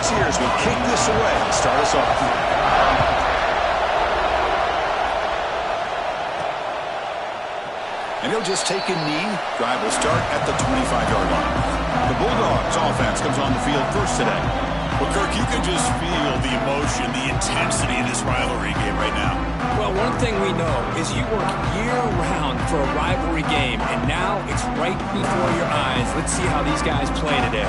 here as we kick this away to start us off. And he'll just take a knee. Drive will start at the 25-yard line. The Bulldogs offense comes on the field first today. Well, Kirk, you can just feel the emotion, the intensity of this rivalry game right now. Well, one thing we know is you work year-round for a rivalry game, and now it's right before your eyes. Let's see how these guys play today.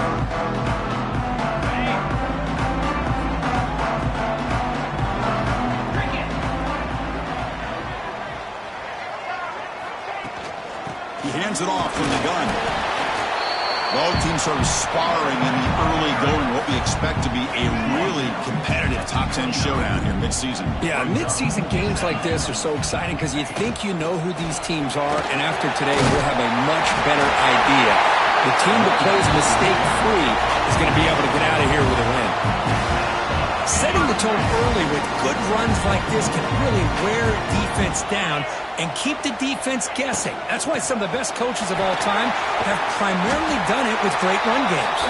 He hands it off from the gun. Both teams sort of sparring in the early going, what we expect to be a really competitive top 10 showdown here mid-season. Yeah, mid-season games like this are so exciting because you think you know who these teams are, and after today we'll have a much better idea. The team that plays mistake-free is going to be able to get out of here with a win. Setting the tone early with good runs like this can really wear defense down and keep the defense guessing. That's why some of the best coaches of all time have primarily done it with great run games.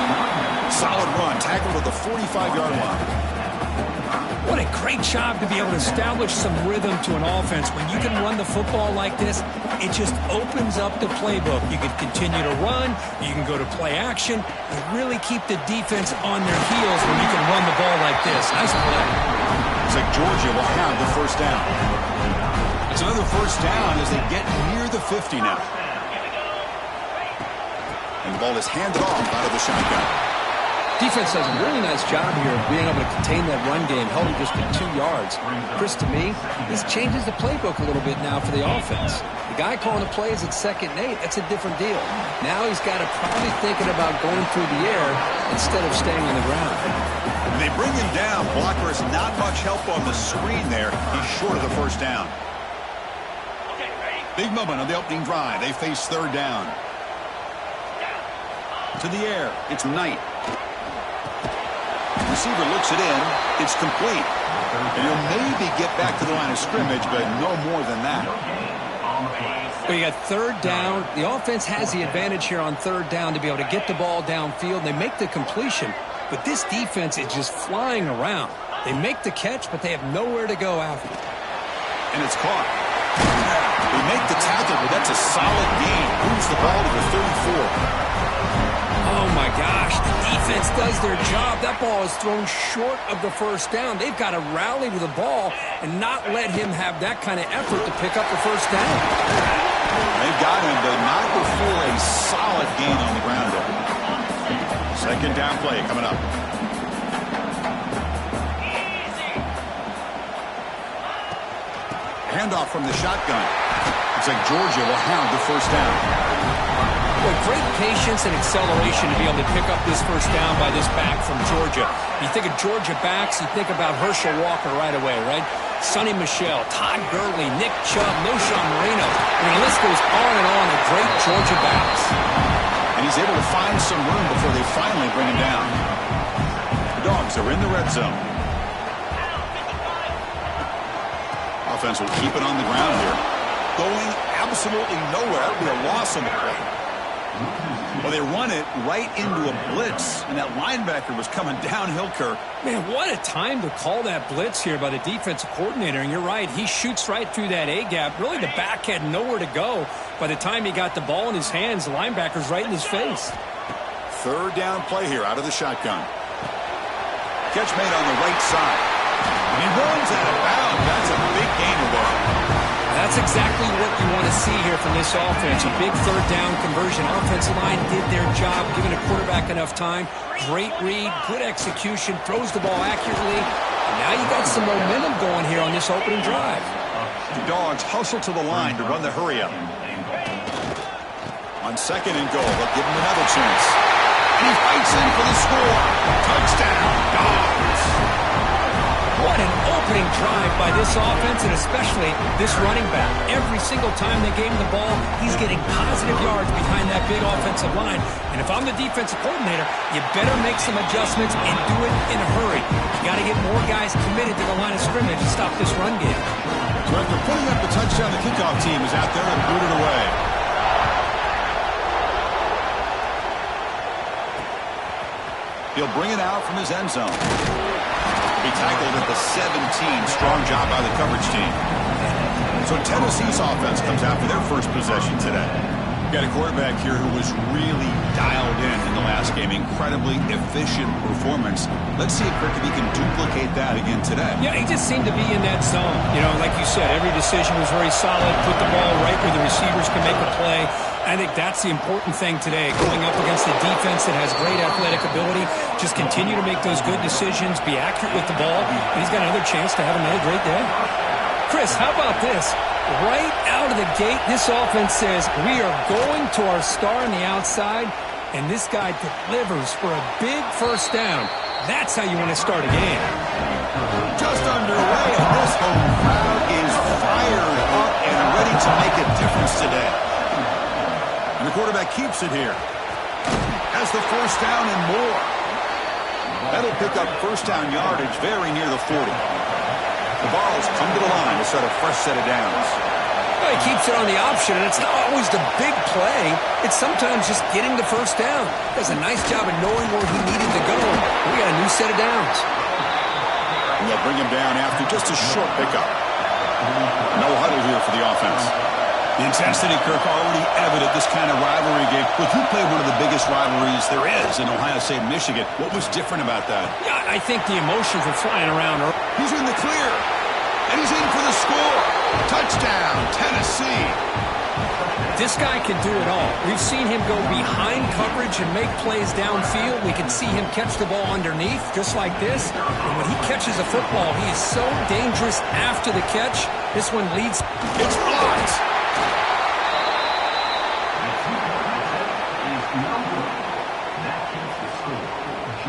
Solid run, tackled at the 45-yard line. What a great job to be able to establish some rhythm to an offense. When you can run the football like this, it just opens up the playbook. You can continue to run, you can go to play action, and really keep the defense on their heels when you can run the ball like this. Nice play. Looks like Georgia will have the first down. It's another first down as they get near the 50 now. And the ball is handed off out of the shotgun. Defense does a really nice job here of being able to contain that run game, held him just to 2 yards. Chris, to me, this changes the playbook a little bit now for the offense. The guy calling the plays at 2nd and 8, that's a different deal. Now he's got to probably thinking about going through the air instead of staying on the ground. When they bring him down, blocker is not much help on the screen there. He's short of the first down. Big moment on the opening drive. They face 3rd down. To the air, it's Knight. Receiver looks it in. It's complete. And he'll maybe get back to the line of scrimmage, but no more than that. Well, you got 3rd down. The offense has the advantage here on 3rd down to be able to get the ball downfield. They make the completion, but this defense is just flying around. They make the catch, but they have nowhere to go after. And it's caught. They make the tackle, but that's a solid gain. Moves the ball to the 34. Oh, my gosh, the defense does their job. That ball is thrown short of the first down. They've got to rally with the ball and not let him have that kind of effort to pick up the first down. They've got him, but not before a solid gain on the ground there. 2nd down play coming up. Handoff from the shotgun. Looks like Georgia will have the first down. Well, great patience and acceleration to be able to pick up this first down by this back from Georgia. You think of Georgia backs, you think about Herschel Walker right away, right? Sonny Michel, Todd Gurley, Nick Chubb, Knowshon Moreno. I mean, the list goes on and on of great Georgia backs. And he's able to find some room before they finally bring him down. The Dogs are in the red zone. Offense will keep it on the ground here. Going absolutely nowhere. That would be a loss on the play. Well, they run it right into a blitz, and that linebacker was coming downhill, Kirk. Man, what a time to call that blitz here by the defensive coordinator. And you're right, he shoots right through that A-gap. Really, the back had nowhere to go. By the time he got the ball in his hands, the linebacker's right in his face. 3rd down play here out of the shotgun. Catch made on the right side. And he runs out of bounds. That's a big gain there. That's exactly what you want to see here from this offense. A big 3rd down conversion. Offensive line did their job, giving a quarterback enough time. Great read, good execution, throws the ball accurately. And now you got some momentum going here on this opening drive. The Dogs hustle to the line to run the hurry up. On 2nd and goal, they'll give him another chance. And he fights in for the score. Touchdown, Dogs. What an opening drive by this offense, and especially this running back. Every single time they gave him the ball, he's getting positive yards behind that big offensive line. And if I'm the defensive coordinator, you better make some adjustments and do it in a hurry. You got to get more guys committed to the line of scrimmage to stop this run game. So after putting up the touchdown, the kickoff team is out there and boot it away. He'll bring it out from his end zone. He'll be tackled at the 17. Strong job by the coverage team. So Tennessee's offense comes out for their first possession today. Got a quarterback here who was really dialed in the last game. Incredibly efficient performance. Let's see if he can duplicate that again today. Yeah, he just seemed to be in that zone. You know, like you said, every decision was very solid. Put the ball right where the receivers can make a play. I think that's the important thing today. Going up against a defense that has great athletic ability. Just continue to make those good decisions. Be accurate with the ball. And he's got another chance to have another great day. Chris, how about this? Right out of the gate, this offense says, we are going to our star on the outside, and this guy delivers for a big first down. That's how you want to start a game. Just underway, and this home crowd is fired up and ready to make a difference today. And the quarterback keeps it here. Has the first down and more. That'll pick up first down yardage very near the 40. The Vols come to the line to set a fresh set of downs. Well, he keeps it on the option, and it's not always the big play. It's sometimes just getting the first down. Does a nice job of knowing where he needed to go. We got a new set of downs. And they'll bring him down after just a short pickup. No huddle here for the offense. The intensity, Kirk, already evident this kind of rivalry game. Look, you played one of the biggest rivalries there is in Ohio State and Michigan. What was different about that? Yeah, I think the emotions were flying around. He's in the clear, and he's in for the score. Touchdown, Tennessee. This guy can do it all. We've seen him go behind coverage and make plays downfield. We can see him catch the ball underneath, just like this. And when he catches a football, he is so dangerous after the catch. This one leads. It's blocked.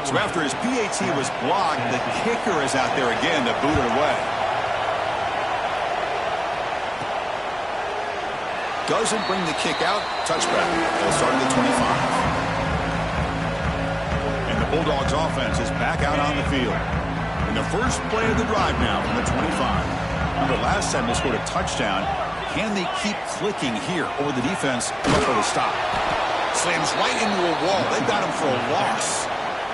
So after his PAT was blocked, the kicker is out there again to boot it away. Doesn't bring the kick out. Touchback. They'll start at the 25. And the Bulldogs offense is back out on the field. In the first play of the drive now from the 25. Remember last time they scored a touchdown. Can they keep clicking here, or the defense come up with a stop? Slams right into a wall. They've got him for a loss.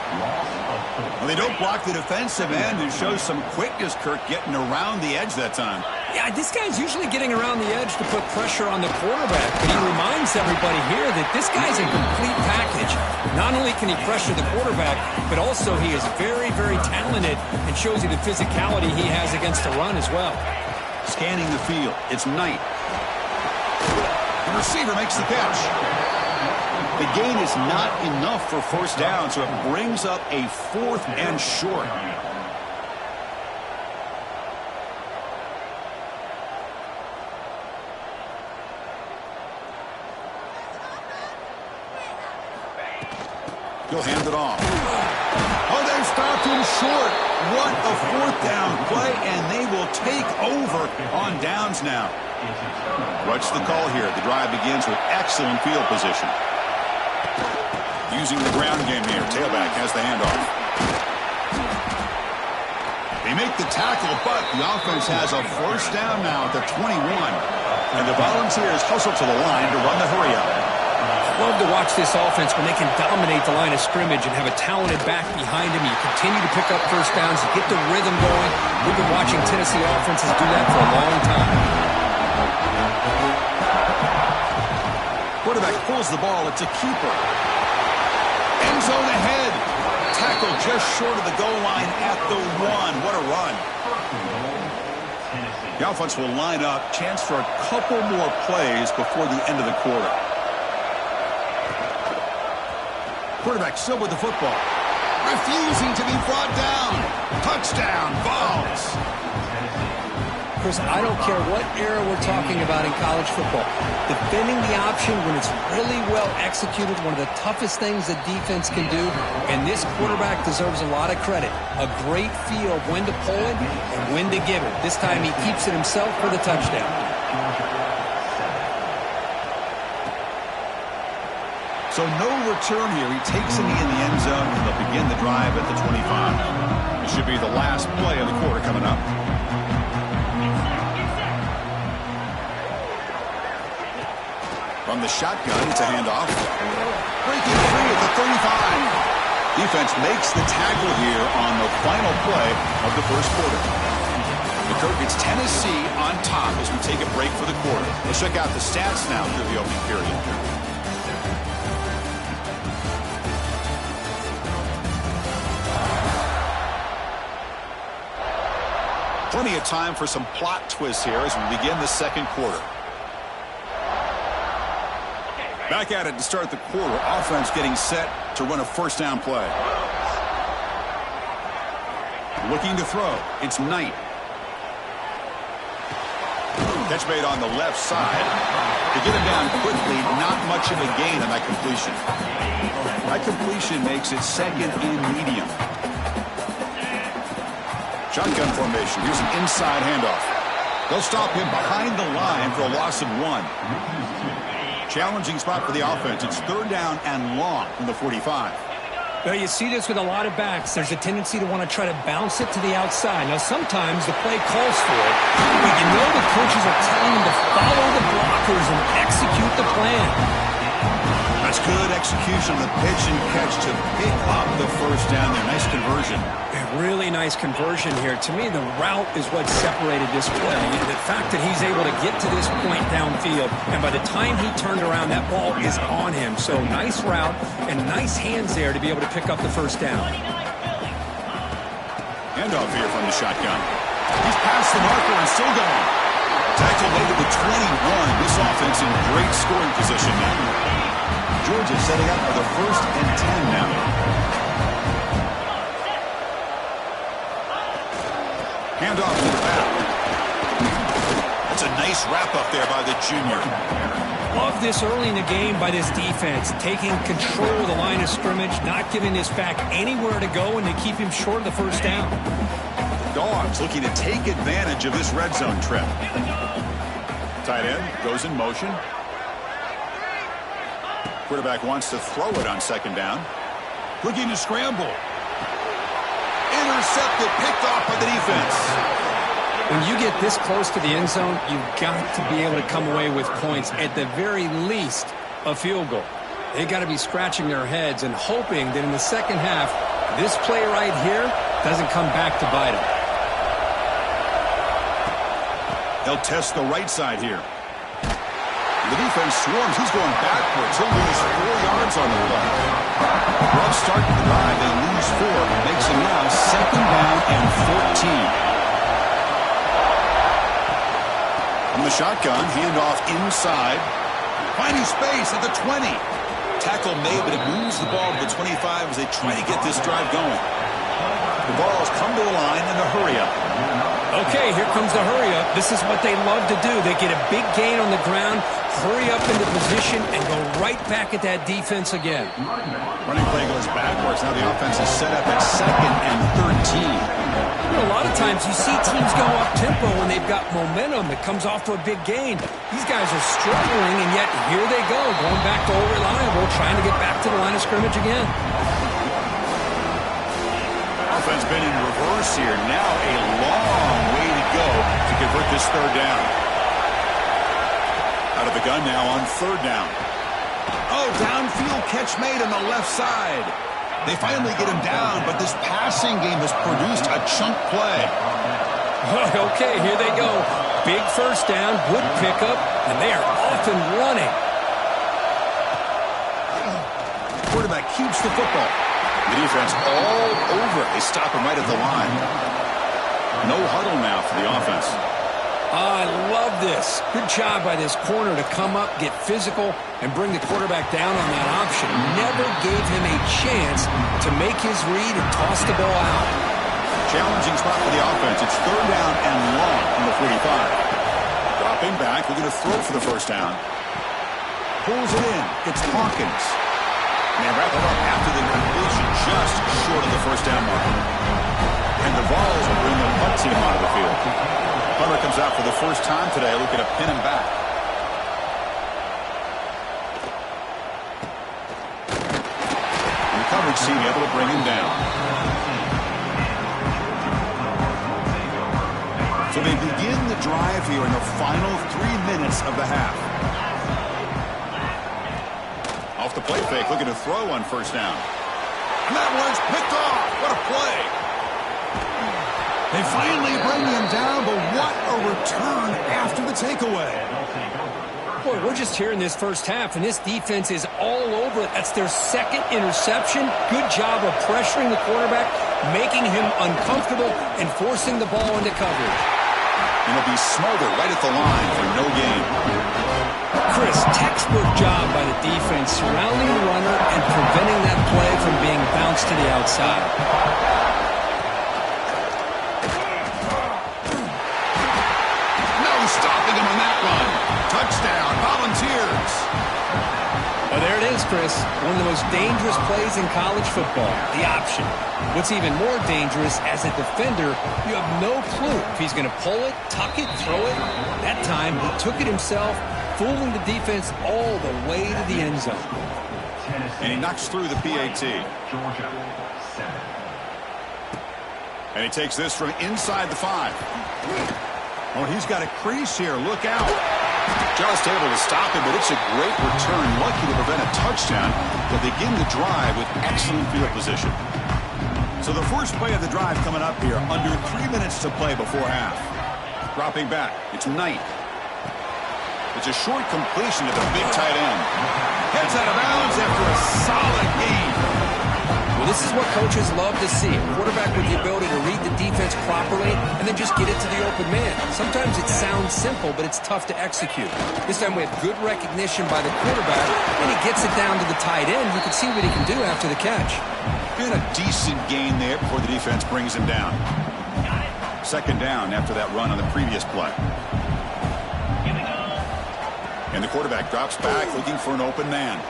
Well, they don't block the defensive end and show some quickness, Kirk, getting around the edge that time. Yeah, this guy's usually getting around the edge to put pressure on the quarterback, but he reminds everybody here that this guy's a complete package. Not only can he pressure the quarterback, but also he is very, very talented and shows you the physicality he has against the run as well. Scanning the field, it's Knight. The receiver makes the catch. The gain is not enough for first down, so it brings up a 4th and short. He'll hand it off. Oh, they stopped him short. What a 4th down play, and they will take over on downs now. What's the call here? The drive begins with excellent field position. Using the ground game here. Tailback has the handoff. They make the tackle, but the offense has a first down now at the 21. And the Volunteers hustle to the line to run the hurry up. Love to watch this offense when they can dominate the line of scrimmage and have a talented back behind him. You continue to pick up first downs, you get the rhythm going. We've been watching Tennessee offenses do that for a long time. Quarterback pulls the ball. It's a keeper. End zone ahead. Tackle just short of the goal line at the 1. What a run. The offense will line up. Chance for a couple more plays before the end of the quarter. Quarterback still with the football. Refusing to be brought down. Touchdown, Vols. Chris, I don't care what era we're talking about in college football. Defending the option when it's really well executed, one of the toughest things that defense can do, and this quarterback deserves a lot of credit. A great feel of when to pull it and when to give it. This time he keeps it himself for the touchdown. So no return here. He takes a knee in the end zone, and they'll begin the drive at the 25. It should be the last play of the quarter coming up. From the shotgun, it's a handoff. Breaking free at the 35. Defense makes the tackle here on the final play of the first quarter. The Kirk gets Tennessee on top as we take a break for the quarter. Let's check out the stats now through the opening period. Plenty of time for some plot twists here as we begin the second quarter. Back at it to start the quarter. Offense getting set to run a first down play. Looking to throw. It's Knight. Catch made on the left side. To get him down quickly, not much of a gain on that completion. That completion makes it second and medium. Shotgun formation. Here's an inside handoff. They'll stop him behind the line for a loss of 1. Challenging spot for the offense. It's third down and long from the 45. Well, you see this with a lot of backs. There's a tendency to want to try to bounce it to the outside. Now, sometimes the play calls for it, but you know the coaches are telling them to follow the blockers and execute the plan. That's good execution on the pitch and catch to pick up the first down there. Nice conversion. A really nice conversion here. To me, the route is what separated this play. The fact that he's able to get to this point downfield, and by the time he turned around, that ball is on him. So nice route and nice hands there to be able to pick up the first down. Handoff here from the shotgun. He's past the marker and still going. Tackle made to the 21. This offense in great scoring position now. Georgia setting up for the 1st and 10 now. Handoff to the back. That's a nice wrap up there by the junior. Love this early in the game by this defense, taking control of the line of scrimmage, not giving this back anywhere to go, and to keep him short of the first down. Dogs looking to take advantage of this red zone trip. Tight end goes in motion. Quarterback wants to throw it on second down. Looking to scramble. Intercepted, picked off by the defense. When you get this close to the end zone, you've got to be able to come away with points, at the very least a field goal. They've got to be scratching their heads and hoping that in the second half, this play right here doesn't come back to bite them. They'll test the right side here. The defense swarms. He's going backwards. He'll lose 4 yards on the play. Rough start to the drive. They lose 4. Makes it now second down and 14. From the shotgun, handoff inside. Finding space at the 20. Tackle made, but it moves the ball to the 25 as they try to get this drive going. The balls come to the line in the hurry-up. Okay, here comes the hurry-up. This is what they love to do. They get a big gain on the ground, hurry up into position, and go right back at that defense again. Running play goes backwards. Now the offense is set up at second and 13. You know, a lot of times you see teams go up-tempo when they've got momentum that comes off for a big gain. These guys are struggling, and yet here they go, going back to old reliable, trying to get back to the line of scrimmage again. Offense been in reverse here. Now a long way to go to convert this third down. Out of the gun now on third down. Oh, downfield catch made on the left side. They finally get him down, but this passing game has produced a chunk play. Okay, here they go. Big first down, good pickup, and they are off and running. Quarterback keeps the football. The defense all over it. They stop him right at the line. No huddle now for the offense. I love this. Good job by this corner to come up, get physical, and bring the quarterback down on that option. Never gave him a chance to make his read and toss the ball out. Challenging spot for the offense. It's third down and long from the 45. Dropping back, looking to throw for the first down. Pulls it in. It's Hawkins. And they wrap it up after the completion, just short of the first down marker. And the Vols will bring the punt team onto the field. Punter comes out for the first time today, looking to pin him back. And the coverage team able to bring him down. So they begin the drive here in the final 3 minutes of the half. Off the play fake, looking to throw on first down. And that one's picked off. What a play. They finally bring him down, but what a return after the takeaway. Boy, we're just here in this first half, and this defense is all over it. That's their second interception. Good job of pressuring the quarterback, making him uncomfortable, and forcing the ball into coverage. And he'll be smothered right at the line for no gain. Chris, textbook job by the defense surrounding the runner and preventing that play from being bounced to the outside. No stopping him on that run. Touchdown, Volunteers. Well, there it is, Chris. One of the most dangerous plays in college football, the option. What's even more dangerous, as a defender, you have no clue if he's going to pull it, tuck it, throw it. That time, he took it himself, fooling the defense all the way to the end zone. And he knocks through the PAT. And he takes this from inside the 5. Oh, he's got a crease here. Look out. Just able to stop him, but it's a great return. Lucky to prevent a touchdown. They'll begin the drive with excellent field position. So the first play of the drive coming up here. Under 3 minutes to play before half. Dropping back. It's Knight. It's a short completion to the big tight end. Heads out of bounds after a solid gain. Well, this is what coaches love to see. A quarterback with the ability to read the defense properly and then just get it to the open man. Sometimes it sounds simple, but it's tough to execute. This time we have good recognition by the quarterback, and he gets it down to the tight end. You can see what he can do after the catch. And a decent gain there before the defense brings him down. Second down after that run on the previous play. And the quarterback drops back looking for an open man.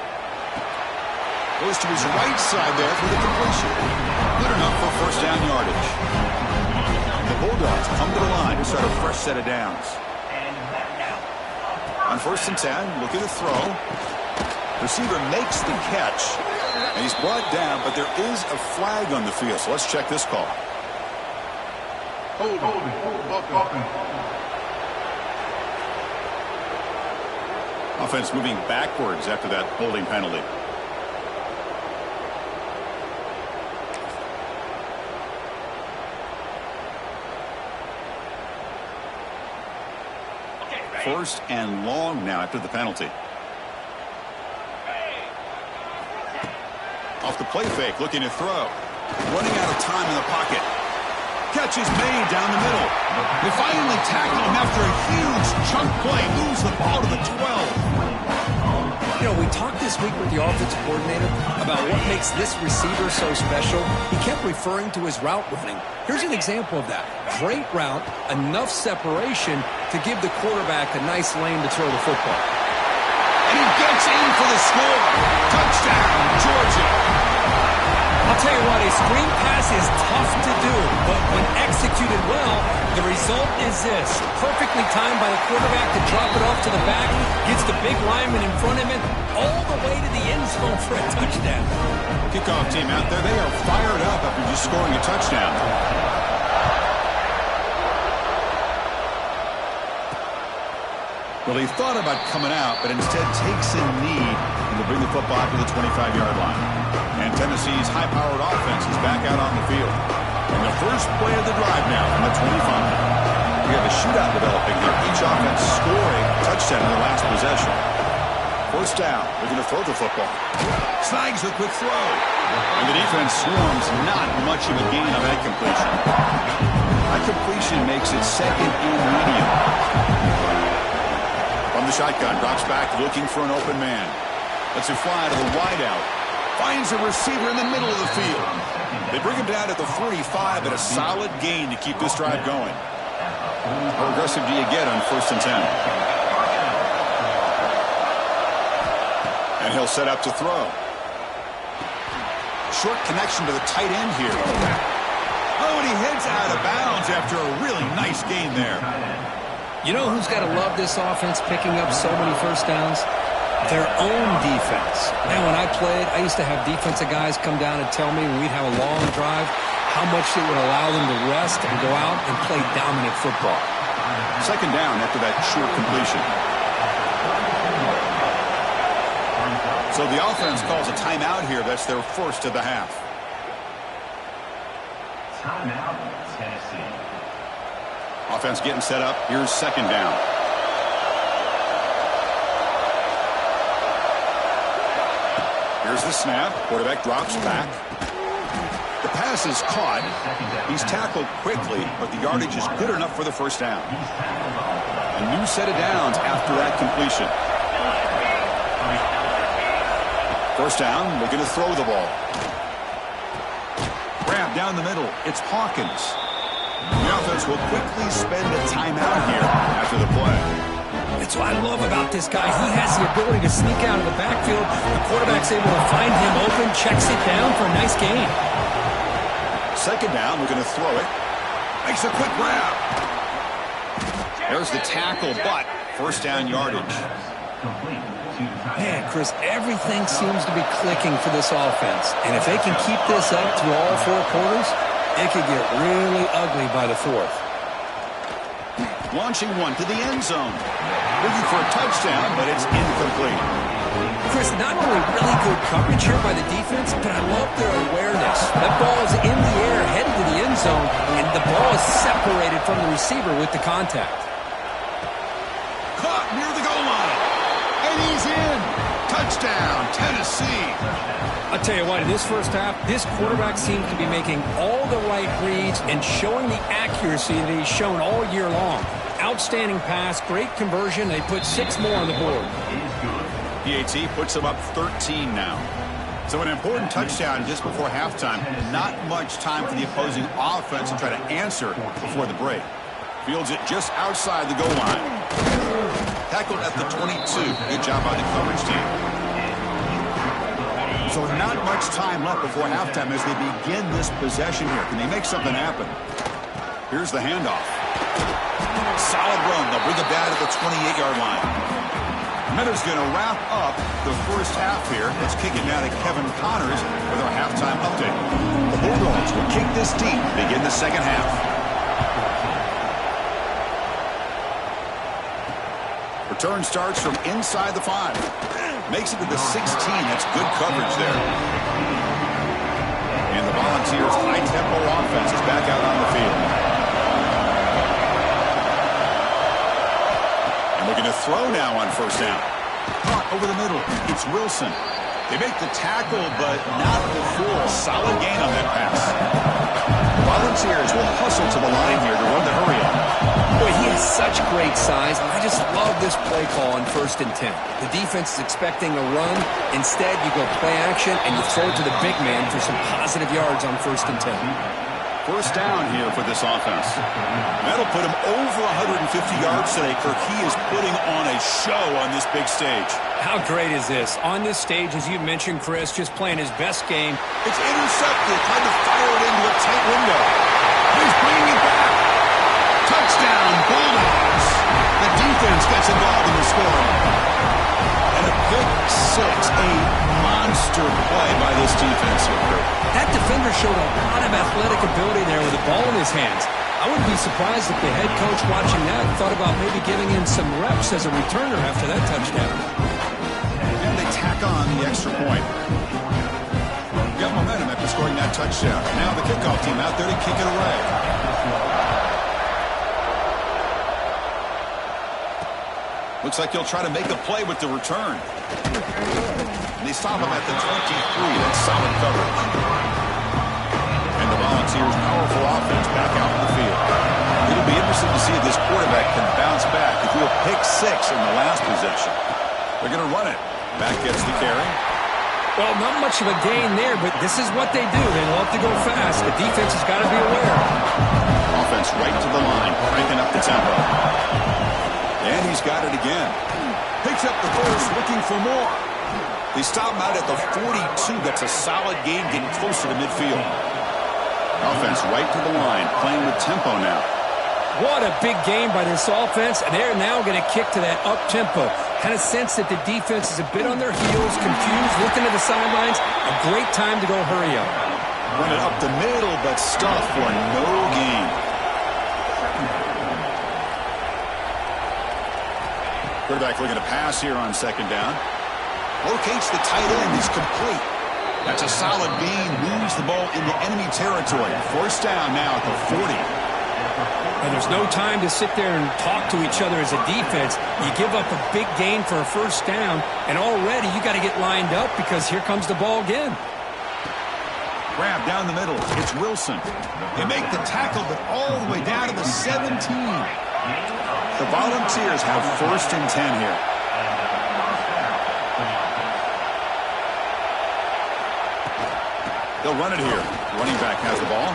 Goes to his right side there for the completion. Good enough for first down yardage. And the Bulldogs come to the line to start a fresh set of downs. On 1st and 10, looking to throw. Receiver makes the catch. And he's brought down, but there is a flag on the field. So let's check this call. Offense moving backwards after that holding penalty. First and long now after the penalty. Off the play fake, looking to throw. Running out of time in the pocket. Catch is made down the middle. They finally tackle him after a huge chunk play. Moves the ball to the 12. You know, we talked this week with the offensive coordinator about what makes this receiver so special. He kept referring to his route running. Here's an example of that. Great route, enough separation to give the quarterback a nice lane to throw the football. And he gets in for the score. Touchdown, Georgia. I'll tell you what, a screen pass is tough to do, but when executed well, the result is this. Perfectly timed by the quarterback to drop it off to the back, gets the big lineman in front of him, all the way to the end zone for a touchdown. Kickoff team out there, they are fired up after just scoring a touchdown. Well, he thought about coming out, but instead takes a knee and will bring the football to the 25-yard line. And Tennessee's high-powered offense is back out on the field. And the first play of the drive now from the 25. We have a shootout developing here. Each offense scoring a touchdown in their last possession. First down. They're going to throw the football. Snags the quick throw. And the defense swarms not much of a gain on that completion. That completion makes it second and medium. From the shotgun, drops back looking for an open man. Lets it fly to the wideout. Finds a receiver in the middle of the field. They bring him down at the 45, but a solid gain to keep this drive going. How aggressive do you get on 1st and 10? And he'll set up to throw. Short connection to the tight end here. Oh, and he heads out of bounds after a really nice gain there. You know who's got to love this offense picking up so many first downs? Their own defense. Man, when I played, I used to have defensive guys come down and tell me when we'd have a long drive how much it would allow them to rest and go out and play dominant football. Second down after that short completion. So the offense calls a timeout here. That's their first of the half. Timeout, Tennessee. Offense getting set up. Here's second down. Here's the snap. Quarterback drops back. The pass is caught. He's tackled quickly, but the yardage is good enough for the first down. A new set of downs after that completion. First down, looking to throw the ball. Grab down the middle. It's Hawkins. The offense will quickly spend a timeout here after the play. That's what I love about this guy. He has the ability to sneak out of the backfield. The quarterback's able to find him open, checks it down for a nice gain. Second down, we're going to throw it. Makes a quick grab. There's the tackle, but first down yardage. Man, Chris, everything seems to be clicking for this offense. And if they can keep this up through all four quarters, it could get really ugly by the fourth. Launching one to the end zone. Looking for a touchdown, but it's incomplete. Chris, not only really good coverage here by the defense, but I love their awareness. That ball is in the air, headed to the end zone, and the ball is separated from the receiver with the contact. Caught near the goal line. And he's in. Touchdown, Tennessee. I'll tell you what, in this first half, this quarterback seems to be making all the right reads and showing the accuracy that he's shown all year long. Outstanding pass, great conversion. They put 6 more on the board. PAT puts them up 13 now. So an important touchdown just before halftime. Not much time for the opposing offense to try to answer before the break. Fields it just outside the goal line. Tackled at the 22. Good job by the coverage team. So not much time left before halftime as they begin this possession here. Can they make something happen? Here's the handoff. Solid run. They'll bring it down to the 28-yard line. Miller's going to wrap up the first half here. Let's kick it now to Kevin Connors with our halftime update. The Bulldogs will kick this deep, begin the second half. Return starts from inside the 5. Makes it to the 16. That's good coverage there. And the Volunteers' high-tempo offense is back out on the field. And they're going to throw now on first down. Caught over the middle. It's Wilson. They make the tackle, but not before. Solid gain on that pass. Volunteers will hustle to the line here to run the hurry up. Boy, he has such great size. I just love this play call on 1st and 10. The defense is expecting a run. Instead, you go play action, and you throw it to the big man for some positive yards on 1st and 10. First down here for this offense. That'll put him over 150 yards today. Kirk, he is putting on a show on this big stage. How great is this? On this stage, as you mentioned, Chris, just playing his best game. It's intercepted. Tried to fire it into a tight window. He's bringing it back. Touchdown, Bulldogs. The defense gets involved in the scoring. And a pick 6, a monster play by this defense here. That defender showed a lot of athletic ability there with the ball in his hands. I wouldn't be surprised if the head coach watching that thought about maybe giving him some reps as a returner after that touchdown. And they tack on the extra point. Got momentum after scoring that touchdown. Now the kickoff team out there to kick it away. Looks like he'll try to make a play with the return. And they stop him at the 23. That's solid coverage. And the Volunteers' powerful offense back out in the field. It'll be interesting to see if this quarterback can bounce back. He threw a pick 6 in the last possession. They're going to run it. Back gets the carry. Well, not much of a gain there, but this is what they do. They love to go fast. The defense has got to be aware. Offense right to the line, cranking up the tempo. And he's got it again. Picks up the first, looking for more. They stop him out at the 42. That's a solid gain, getting closer to midfield. Offense right to the line, playing with tempo now. What a big game by this offense, and they're now going to kick to that up-tempo. Kind of sense that the defense is a bit on their heels, confused, looking to the sidelines. A great time to go hurry up. Run it up the middle, but stuff for no gain. Quarterback looking to pass here on second down. Locates the tight end. He's complete. That's a solid gain. Moves the ball into enemy territory. First down now at the 40. And there's no time to sit there and talk to each other as a defense. You give up a big gain for a first down, and already you got to get lined up because here comes the ball again. Grab down the middle. It's Wilson. They make the tackle, but all the way down to the 17. The Volunteers have first and 10 here. They'll run it here. Running back has the ball.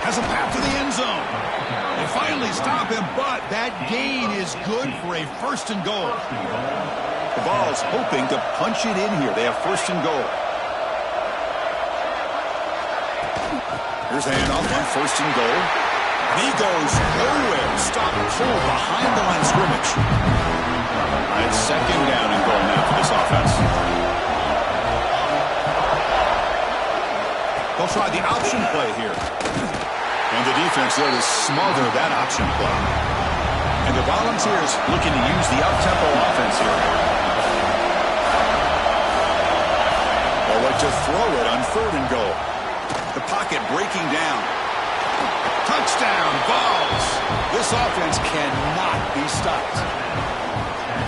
Has a path to the end zone. They finally stop him, but that gain is good for a first and goal. The Vols hoping to punch it in here. They have first and goal. Here's a handoff on first and goal. And he goes nowhere. Stop pull behind the line of scrimmage. All right, second down and goal now for this offense. They'll try the option play here. And the defense there to smother that option play. And the Volunteers looking to use the up-tempo offense here. They'll look to throw it on third and goal. The pocket breaking down. Touchdown, Vols. This offense cannot be stopped.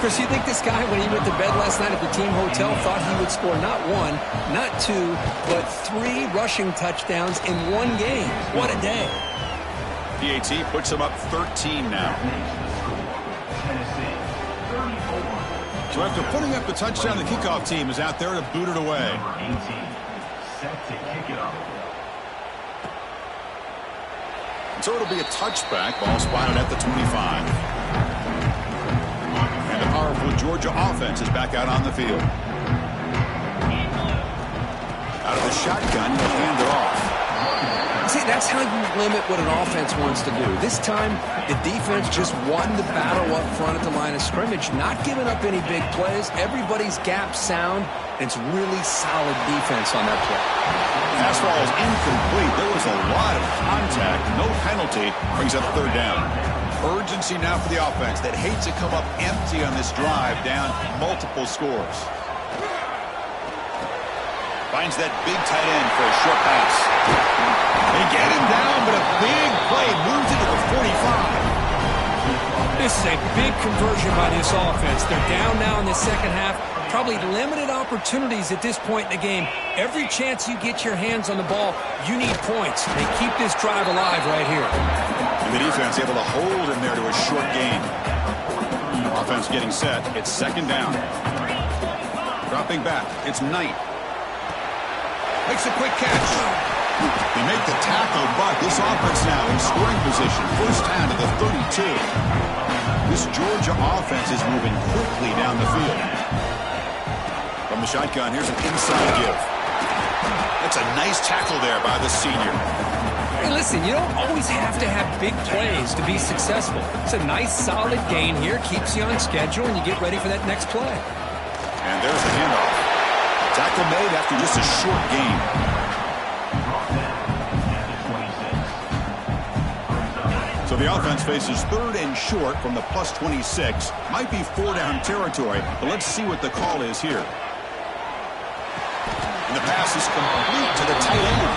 Chris, you think this guy, when he went to bed last night at the team hotel, thought he would score not one, not two, but 3 rushing touchdowns in one game? What a day. PAT puts him up 13 now. So after putting up the touchdown, the kickoff team is out there to boot it away. Set to kick it off. So it'll be a touchback. Ball spotted at the 25. And the powerful Georgia offense is back out on the field. Out of the shotgun, he'll hand it off. See, that's how you limit what an offense wants to do. This time, the defense just won the battle up front at the line of scrimmage, not giving up any big plays. Everybody's gap sound. It's really solid defense on that play. Fastball is incomplete. There was a lot of contact. No penalty. Brings up third down. Urgency now for the offense that hates to come up empty on this drive, down multiple scores. Finds that big tight end for a short pass. They get him down, but a big play moves into the 45. This is a big conversion by this offense. They're down now in the second half. Probably limited opportunities at this point in the game. Every chance you get your hands on the ball, you need points. They keep this drive alive right here. And the defense able to hold him there to a short gain. Offense getting set. It's second down. Dropping back. It's Knight. Makes a quick catch. They make the tackle, but this offense now in scoring position. First down to the 32. This Georgia offense is moving quickly down the field. From the shotgun, here's an inside give. That's a nice tackle there by the senior. Hey, listen, you don't always have to have big plays to be successful. It's a nice, solid gain here. Keeps you on schedule, and you get ready for that next play. And there's the handoff. Tackle made after just a short gain. So the offense faces third and short from the plus 26. Might be 4-down territory, but let's see what the call is here. And the pass is complete to the tight end.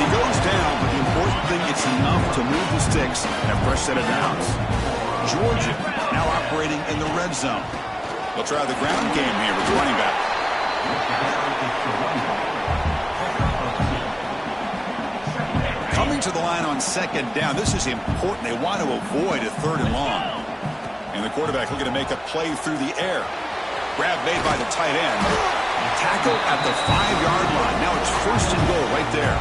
He goes down, but the important thing, it's enough to move the sticks and a fresh set of downs. Georgia now operating in the red zone. They'll try the ground game here with the running back. Coming to the line on second down. This is important. They want to avoid a third and long. And the quarterback looking to make a play through the air. Grab made by the tight end. Tackle at the 5-yard line. Now it's first and goal right there.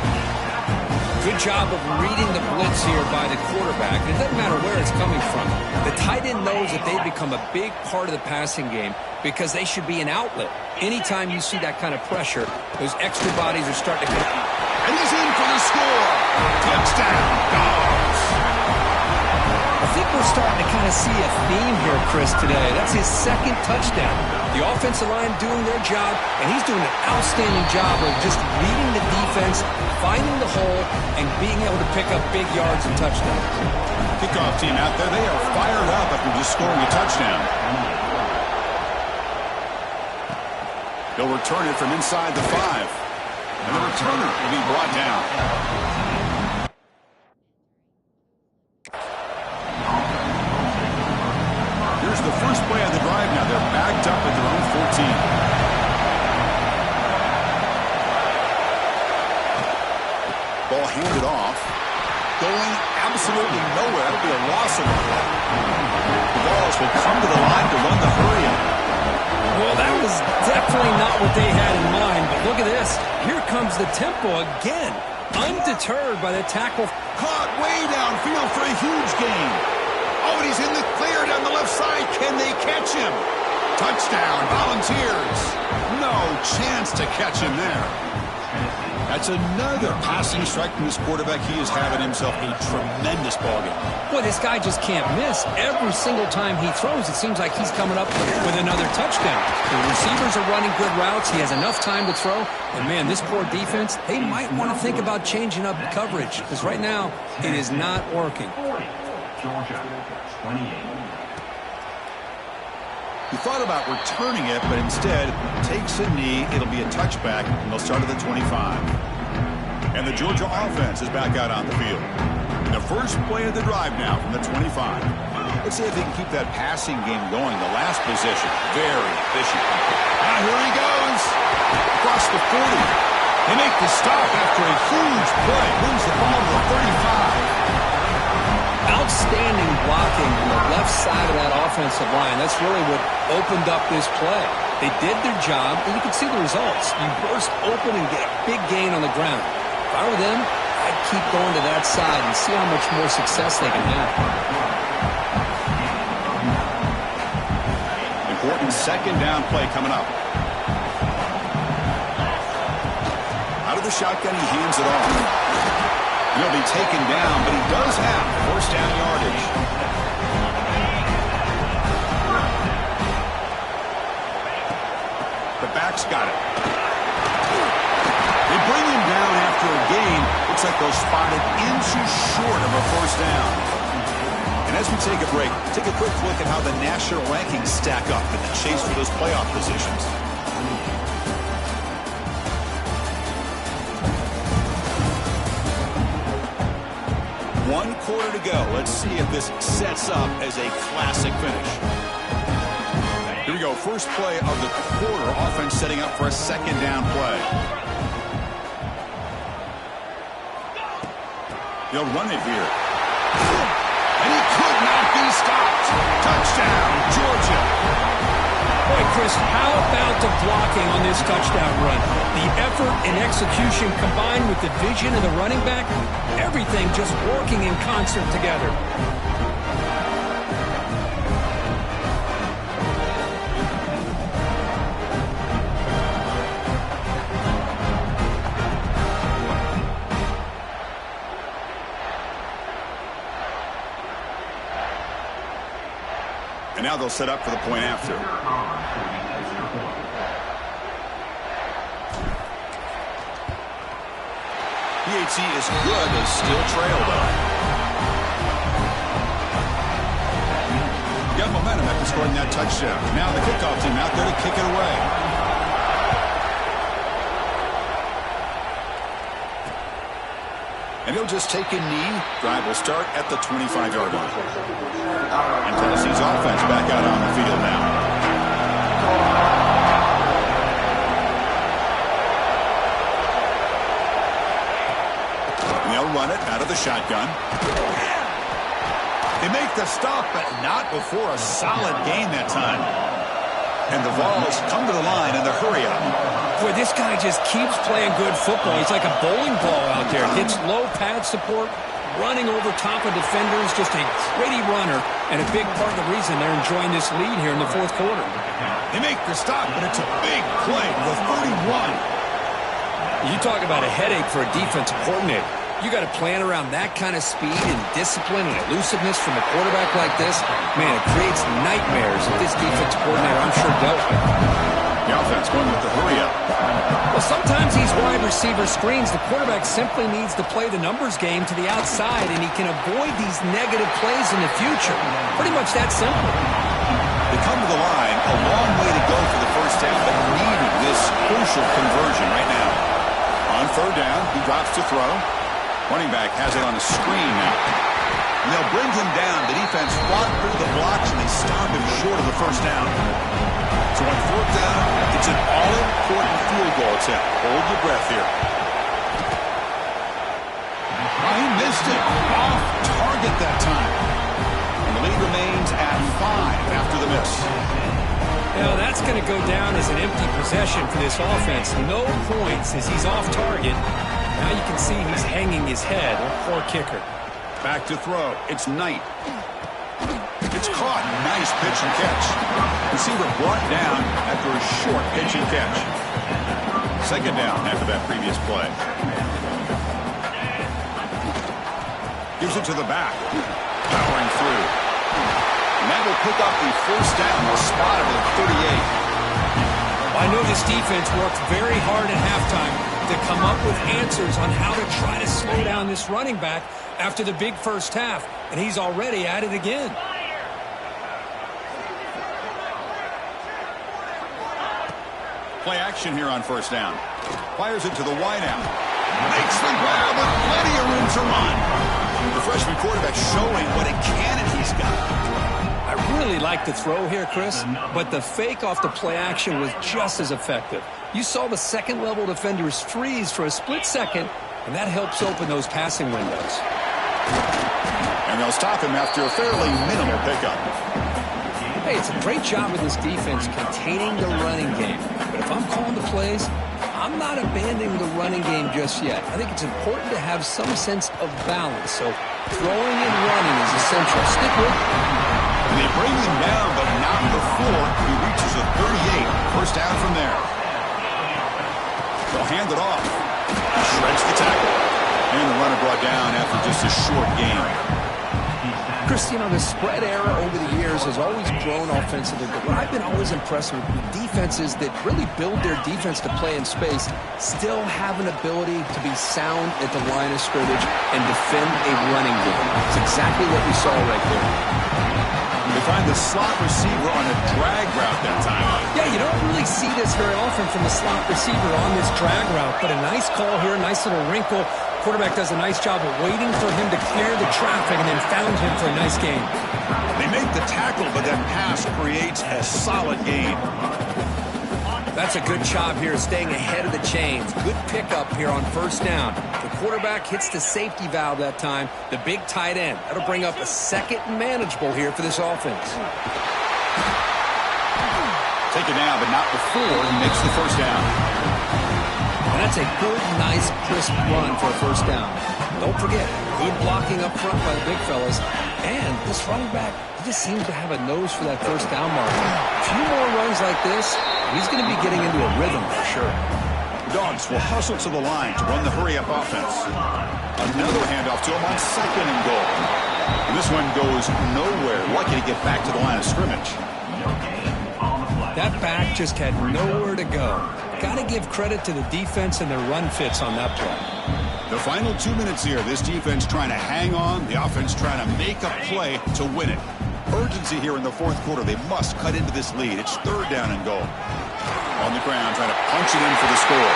Good job of reading the blitz here by the quarterback. It doesn't matter where it's coming from. The tight end knows that they've become a big part of the passing game because they should be an outlet. Anytime you see that kind of pressure, those extra bodies are starting to come. And he's in for the score. Touchdown, Dogs. I think we're starting to kind of see a theme here, Chris, today. That's his second touchdown. The offensive line doing their job, and he's doing an outstanding job of just reading the defense, finding the hole, and being able to pick up big yards and touchdowns. Kickoff team out there, they are fired up after just scoring a touchdown. They'll return it from inside the 5. And the returner will be brought down. Here's the first play of the drive now. They're backed up at their own 14. Ball handed off. Going absolutely nowhere. It'll be a loss of the play. The Vols will come to the line to run the hurry up. Well, that was definitely not what they had in mind, but look at this. Here comes the tempo again. Undeterred by the tackle. Caught way downfield for a huge gain. Oh, and he's in the clear down the left side. Can they catch him? Touchdown, Volunteers. No chance to catch him there. That's another passing strike from this quarterback. He is having himself a tremendous ballgame. Boy, this guy just can't miss. Every single time he throws, it seems like he's coming up with another touchdown. The receivers are running good routes. He has enough time to throw. And, man, this poor defense, they might want to think about changing up coverage because right now it is not working. Georgia, 28. He thought about returning it, but instead takes a knee. It'll be a touchback, and they'll start at the 25. And the Georgia offense is back out on the field. The first play of the drive now from the 25. Let's see if they can keep that passing game going. The last position, very efficient. Now here he goes. Across the 40. They make the stop after a huge play. Moves the ball to the 35. Outstanding blocking on the left side of that offensive line. That's really what opened up this play. They did their job, and you can see the results. You burst open and get a big gain on the ground. If I were them, I'd keep going to that side and see how much more success they can have. Important second down play coming up. Out of the shotgun, he hands it off. He'll be taken down, but he does have first down yardage. The back's got it. They bring him down after a gain. Looks like they'll spot it inches short of a first down. And as we take a break, take a quick look at how the national rankings stack up in the chase for those playoff positions. 1 quarter to go. Let's see if this sets up as a classic finish. Here we go. First play of the quarter. Offense setting up for a second down play. They'll run it here. And he could not be stopped. Touchdown, Georgia. Boy, Chris, how about the blocking on this touchdown run? The effort and execution combined with the vision of the running back, everything just working in concert together. And now they'll set up for the point after. PAT is good, but still trailed though. Got momentum after scoring that touchdown. Now the kickoff team out there to kick it away. And he'll just take a knee. Drive will start at the 25-yard line. And Tennessee's offense back out on the field now. Run it out of the shotgun. They make the stop, but not before a solid gain that time. And the Vols come to the line in the hurry up. Boy, this guy just keeps playing good football. He's like a bowling ball out there. Gets low pad support, running over top of defenders, just a gritty runner, and a big part of the reason they're enjoying this lead here in the fourth quarter. They make the stop, but it's a big play to the 31. You talk about a headache for a defensive coordinator. You got to plan around that kind of speed and discipline and elusiveness from a quarterback like this. Man, it creates nightmares that this defensive coordinator, I'm sure, dealt with. The offense going with the hurry up. Well, sometimes these wide receiver screens, the quarterback simply needs to play the numbers game to the outside, and he can avoid these negative plays in the future. Pretty much that simple. They come to the line, a long way to go for the first down, but needing this crucial conversion right now. On third down. He drops to throw. Running back has it on a screen now. And they'll bring him down. The defense fought through the blocks, and they stopped him short of the first down. So on fourth down, it's an all-important field goal attempt. Hold your breath here. Oh, he missed it. Off target that time. And the lead remains at 5 after the miss. Now, that's going to go down as an empty possession for this offense. No points as he's off target. Now you can see he's hanging his head. Poor kicker. Back to throw. It's Knight. It's caught. Nice pitch and catch. Receiver brought down after a short pitch and catch. Second down after that previous play. Gives it to the back. Powering through. And that will pick up the first down. A spot of the 38. I know this defense worked very hard at halftime to come up with answers on how to try to slow down this running back after the big first half, and he's already at it again. Play action here on first down. Fires it to the wideout. Makes the grab with plenty of room to run. The freshman quarterback showing what a cannon he's got. I really like the throw here, Chris, but the fake off the play action was just as effective. You saw the second-level defenders freeze for a split second, and that helps open those passing windows. And they'll stop him after a fairly minimal pickup. Hey, it's a great job with this defense containing the running game. But if I'm calling the plays, I'm not abandoning the running game just yet. I think it's important to have some sense of balance. So throwing and running is essential. Stick with it. They bring him down, but not before he reaches a 38. First down from there. They'll hand it off. He shreds the tackle. And the runner brought down after just a short gain. Chris, you know, the spread era over the years has always grown offensively, but what I've been always impressed with defenses that really build their defense to play in space still have an ability to be sound at the line of scrimmage and defend a running game. It's exactly what we saw right there. They find the slot receiver on a drag route that time. Yeah, you don't really see this very often from the slot receiver on this drag route, but a nice call here, nice little wrinkle. Quarterback does a nice job of waiting for him to clear the traffic and then found him for a nice gain. They make the tackle, but that pass creates a solid gain. That's a good job here, staying ahead of the chains. Good pickup here on first down. The quarterback hits the safety valve that time, the big tight end. That'll bring up a second and manageable here for this offense. Taken down, but not before he makes the first down. And that's a good, nice, crisp run for a first down. Don't forget, good blocking up front by the big fellas. And this running back, he just seems to have a nose for that first down marker. A few more runs like this, he's going to be getting into a rhythm for sure. Dogs will hustle to the line to run the hurry-up offense. Another handoff to him on second and goal. And this one goes nowhere. Lucky to get back to the line of scrimmage. That back just had nowhere to go. Got to give credit to the defense and their run fits on that play. The final 2 minutes here. This defense trying to hang on. The offense trying to make a play to win it. Urgency here in the fourth quarter. They must cut into this lead. It's third down and goal. On the ground, trying to punch it in for the score.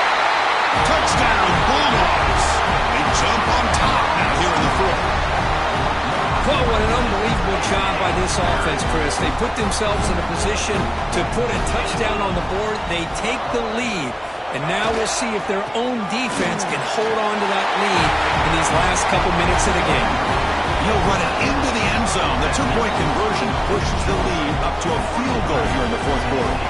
Touchdown, Bulldogs. They jump on top now here in the fourth. Well, what an unbelievable job by this offense, Chris. They put themselves in a position to put a touchdown on the board. They take the lead. And now we'll see if their own defense can hold on to that lead in these last couple minutes of the game. He'll run it into the end zone. The two-point conversion pushes the lead up to a field goal here in the fourth quarter.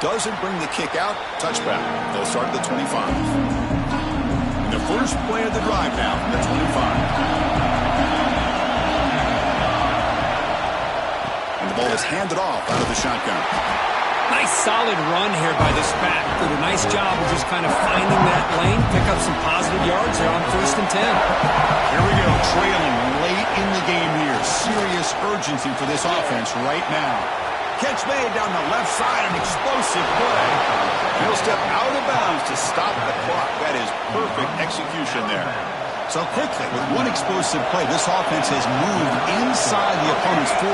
Doesn't bring the kick out. Touchback. They'll start at the 25. The first play of the drive now from the 25. And the ball is handed off out of the shotgun. Nice solid run here by this back. Did a nice job of just kind of finding that lane, pick up some positive yards there on first and 10. Here we go, trailing late in the game here. Serious urgency for this offense right now. Catch made down the left side, an explosive play. He'll step out of bounds to stop the clock. That is perfect execution there. So quickly, with one explosive play, this offense has moved inside the opponent's 40.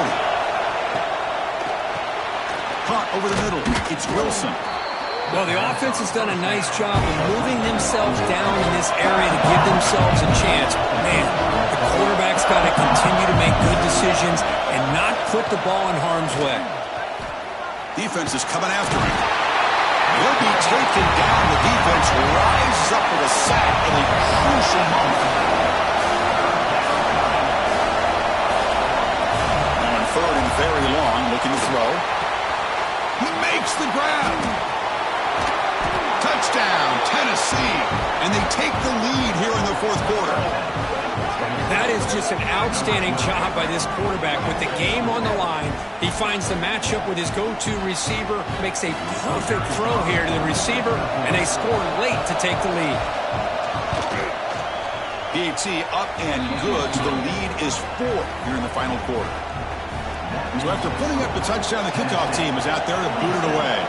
Caught over the middle. It's Wilson. Well, the offense has done a nice job of moving themselves down in this area to give themselves a chance. Man, the quarterback's got to continue to make good decisions and not put the ball in harm's way. Defense is coming after him. He'll be taken down. The defense rises up with a sack in a crucial moment. Now on 3rd and very long, looking to throw. He makes the grab. Touchdown, Tennessee. And they take the lead here in the 4th quarter. That is just an outstanding job by this quarterback. With the game on the line, he finds the matchup with his go-to receiver, makes a perfect throw here to the receiver, and they score late to take the lead. PAT up and good, so the lead is 4 here in the final quarter. So after putting up the touchdown, the kickoff team is out there to boot it away.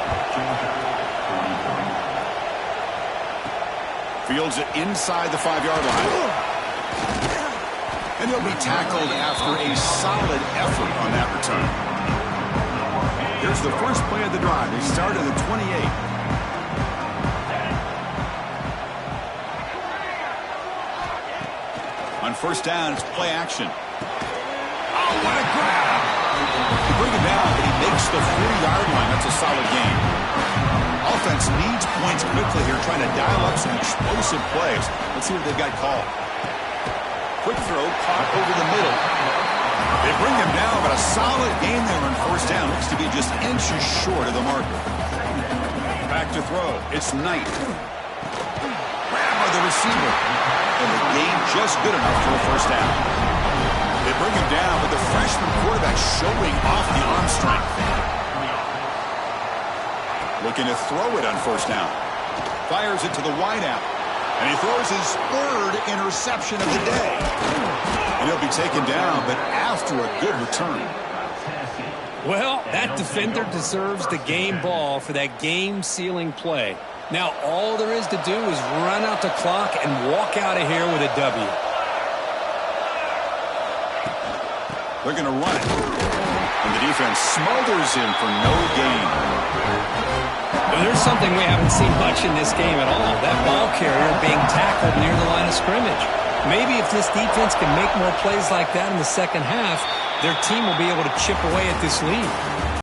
Fields it inside the 5-yard line. And he'll be tackled after a solid effort on that return. Here's the first play of the drive. They start at the 28. On 1st down, it's play action. Oh, what a grab! They bring him down, but he makes the 40-yard line. That's a solid gain. Offense needs points quickly here, trying to dial up some explosive plays. Let's see what they've got called. Quick throw, caught over the middle. They bring him down, but a solid gain there on 1st down. Looks to be just inches short of the marker. Back to throw. It's Knight. Grab by the receiver. And the gain just good enough for a 1st down. They bring him down, but the freshman quarterback showing off the arm strength. Looking to throw it on 1st down. Fires it to the wideout. And he throws his 3rd interception of the day. And he'll be taken down, but after a good return. Well, that defender deserves the game ball for that game-sealing play. Now, all there is to do is run out the clock and walk out of here with a W. They're going to run it. And the defense smothers him for no gain. Well, there's something we haven't seen much in this game at all. That ball carrier being tackled near the line of scrimmage. Maybe if this defense can make more plays like that in the 2nd half, their team will be able to chip away at this lead.